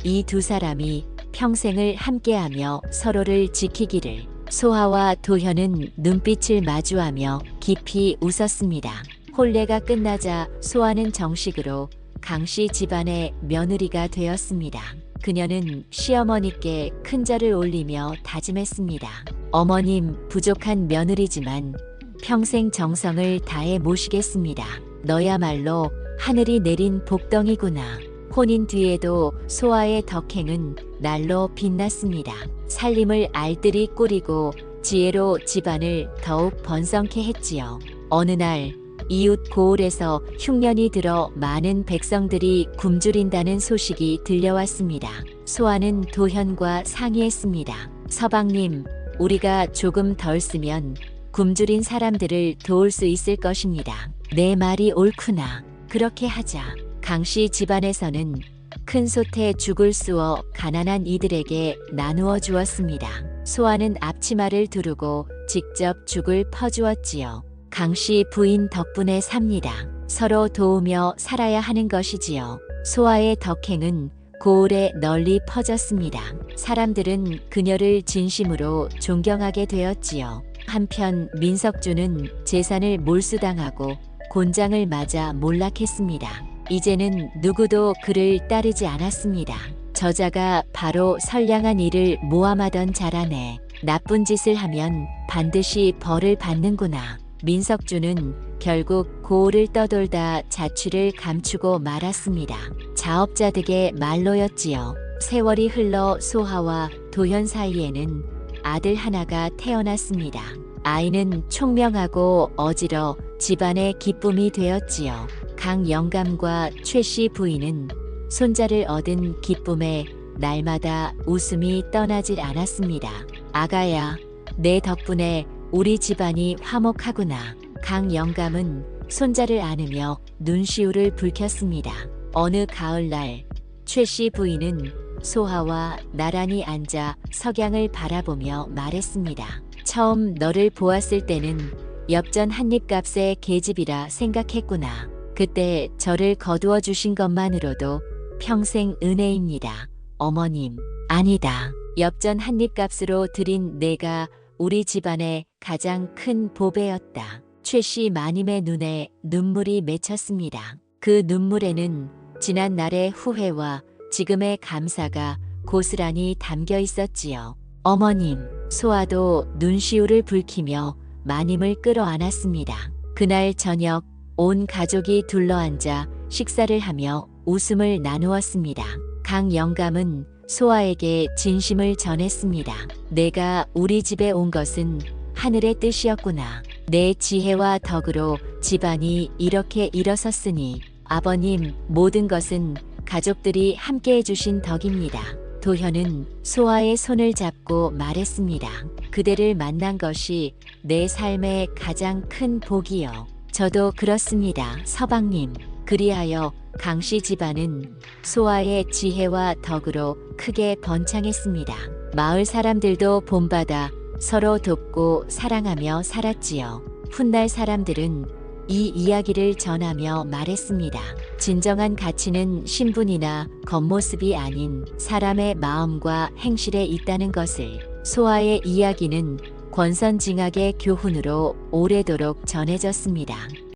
이 두 사람이 평생을 함께하며 서로를 지키기를. 소아와 도현은 눈빛을 마주하며 깊이 웃었습니다. 혼례가 끝나자 소아는 정식으로 강씨 집안의 며느리가 되었습니다. 그녀는 시어머니께 큰 절을 올리며 다짐했습니다. 어머님, 부족한 며느리지만 평생 정성을 다해 모시겠습니다. 너야말로 하늘이 내린 복덩이구나. 혼인 뒤에도 소아의 덕행은 날로 빛났습니다. 살림을 알뜰히 꾸리고 지혜로 집안을 더욱 번성케 했지요. 어느 날 이웃 고을에서 흉년이 들어 많은 백성들이 굶주린다는 소식이 들려왔습니다. 소아는 도현과 상의했습니다. 서방님, 우리가 조금 덜 쓰면 굶주린 사람들을 도울 수 있을 것입니다. 내 말이 옳구나. 그렇게 하자. 강씨 집안에서는 큰 솥에 죽을 쑤어 가난한 이들에게 나누어 주었습니다. 소아는 앞치마를 두르고 직접 죽을 퍼주었지요. 강씨 부인 덕분에 삽니다. 서로 도우며 살아야 하는 것이지요. 소아의 덕행은 고을에 널리 퍼졌습니다. 사람들은 그녀를 진심으로 존경하게 되었지요. 한편 민석주는 재산을 몰수당하고 곤장을 맞아 몰락했습니다. 이제는 누구도 그를 따르지 않았습니다. 저자가 바로 선량한 이를 모함하던 자라네. 나쁜 짓을 하면 반드시 벌을 받는구나. 민석주는 결국 고을을 떠돌다 자취를 감추고 말았습니다. 자업자득의 말로였지요. 세월이 흘러 소하와 도현 사이에는 아들 하나가 태어났습니다. 아이는 총명하고 어지러 집안의 기쁨이 되었지요. 강영감과 최씨 부인은 손자를 얻은 기쁨에 날마다 웃음이 떠나질 않았습니다. 아가야, 내 덕분에 우리 집안이 화목하구나. 강영감은 손자를 안으며 눈시울을 붉혔습니다. 어느 가을날 최씨 부인은 소하와 나란히 앉아 석양을 바라보며 말했습니다. 처음 너를 보았을 때는 엽전 한입값의 계집이라 생각했구나. 그때 저를 거두어 주신 것만으로도 평생 은혜입니다. 어머님, 아니다. 엽전 한입값으로 드린 내가 우리 집안의 가장 큰 보배였다. 최씨 마님의 눈에 눈물이 맺혔습니다. 그 눈물에는 지난 날의 후회와 지금의 감사가 고스란히 담겨 있었지요. 어머님, 소아도 눈시울을 붉히며 마님을 끌어안았습니다. 그날 저녁 온 가족이 둘러앉아 식사를 하며 웃음을 나누었습니다. 강영감은 소아에게 진심을 전했습니다. 내가 우리 집에 온 것은 하늘의 뜻이었구나. 내 지혜와 덕으로 집안이 이렇게 일어섰으니 아버님, 모든 것은 가족들이 함께 해주신 덕입니다. 도현은 소아의 손을 잡고 말했습니다. 그대를 만난 것이 내 삶의 가장 큰 복이요. 저도 그렇습니다, 서방님. 그리하여 강씨 집안은 소아의 지혜와 덕으로 크게 번창했습니다. 마을 사람들도 본받아 서로 돕고 사랑하며 살았지요. 훗날 사람들은 이 이야기를 전하며 말했습니다. 진정한 가치는 신분이나 겉모습이 아닌 사람의 마음과 행실에 있다는 것을. 소아의 이야기는 권선징악의 교훈으로 오래도록 전해졌습니다.